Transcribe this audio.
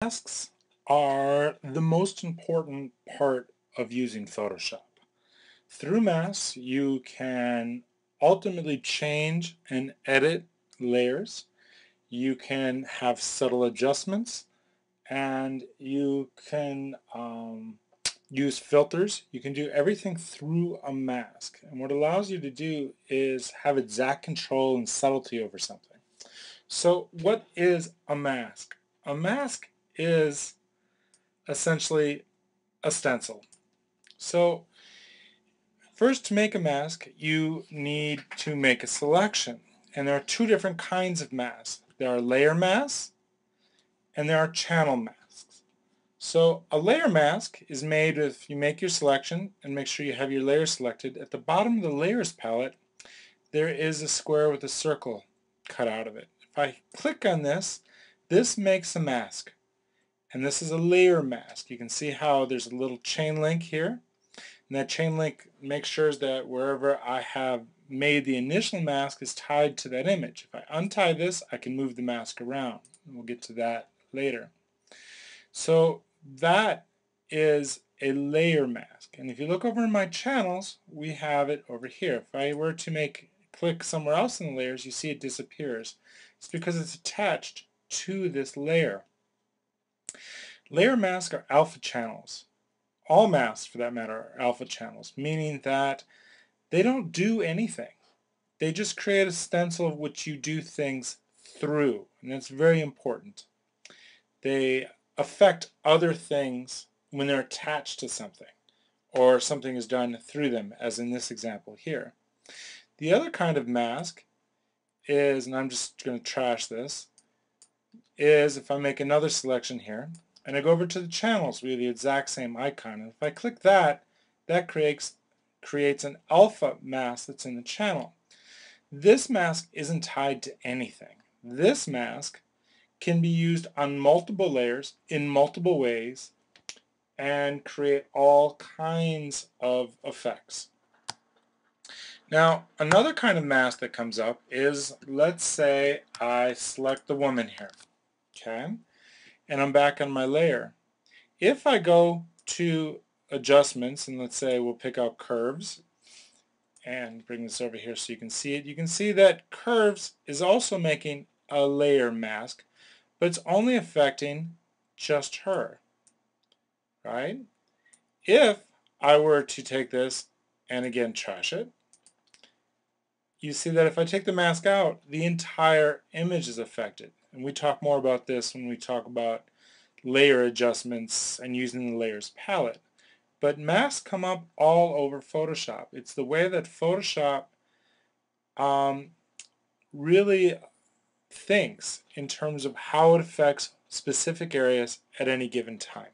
Masks are the most important part of using Photoshop. Through masks, you can ultimately change and edit layers. You can have subtle adjustments, and you can use filters. You can do everything through a mask. And what it allows you to do is have exact control and subtlety over something. So what is a mask? A mask is essentially a stencil. So first, to make a mask, you need to make a selection. And there are two different kinds of masks. There are layer masks and there are channel masks. So a layer mask is made if you make your selection and make sure you have your layers selected. At the bottom of the layers palette, there is a square with a circle cut out of it. If I click on this, this makes a mask. And this is a layer mask. You can see how there's a little chain link here. And that chain link makes sure that wherever I have made the initial mask is tied to that image. If I untie this, I can move the mask around. And we'll get to that later. So that is a layer mask. And if you look over in my channels, we have it over here. If I were to click somewhere else in the layers, you see it disappears. It's because it's attached to this layer. Layer masks are alpha channels. All masks, for that matter, are alpha channels, meaning that they don't do anything. They just create a stencil of which you do things through, and that's very important. They affect other things when they're attached to something, or something is done through them, as in this example here. The other kind of mask is, and I'm just going to trash this, is if I make another selection here, and I go over to the channels, we have the exact same icon. And if I click that, that creates an alpha mask that's in the channel. This mask isn't tied to anything. This mask can be used on multiple layers in multiple ways and create all kinds of effects. Now, another kind of mask that comes up is, let's say I select the woman here, okay? And I'm back on my layer. If I go to adjustments, and let's say we'll pick out curves and bring this over here so you can see it, you can see that curves is also making a layer mask, but it's only affecting just her, right? If I were to take this and again trash it, you see that if I take the mask out, the entire image is affected. And we talk more about this when we talk about layer adjustments and using the layers palette. But masks come up all over Photoshop. It's the way that Photoshop really thinks in terms of how it affects specific areas at any given time.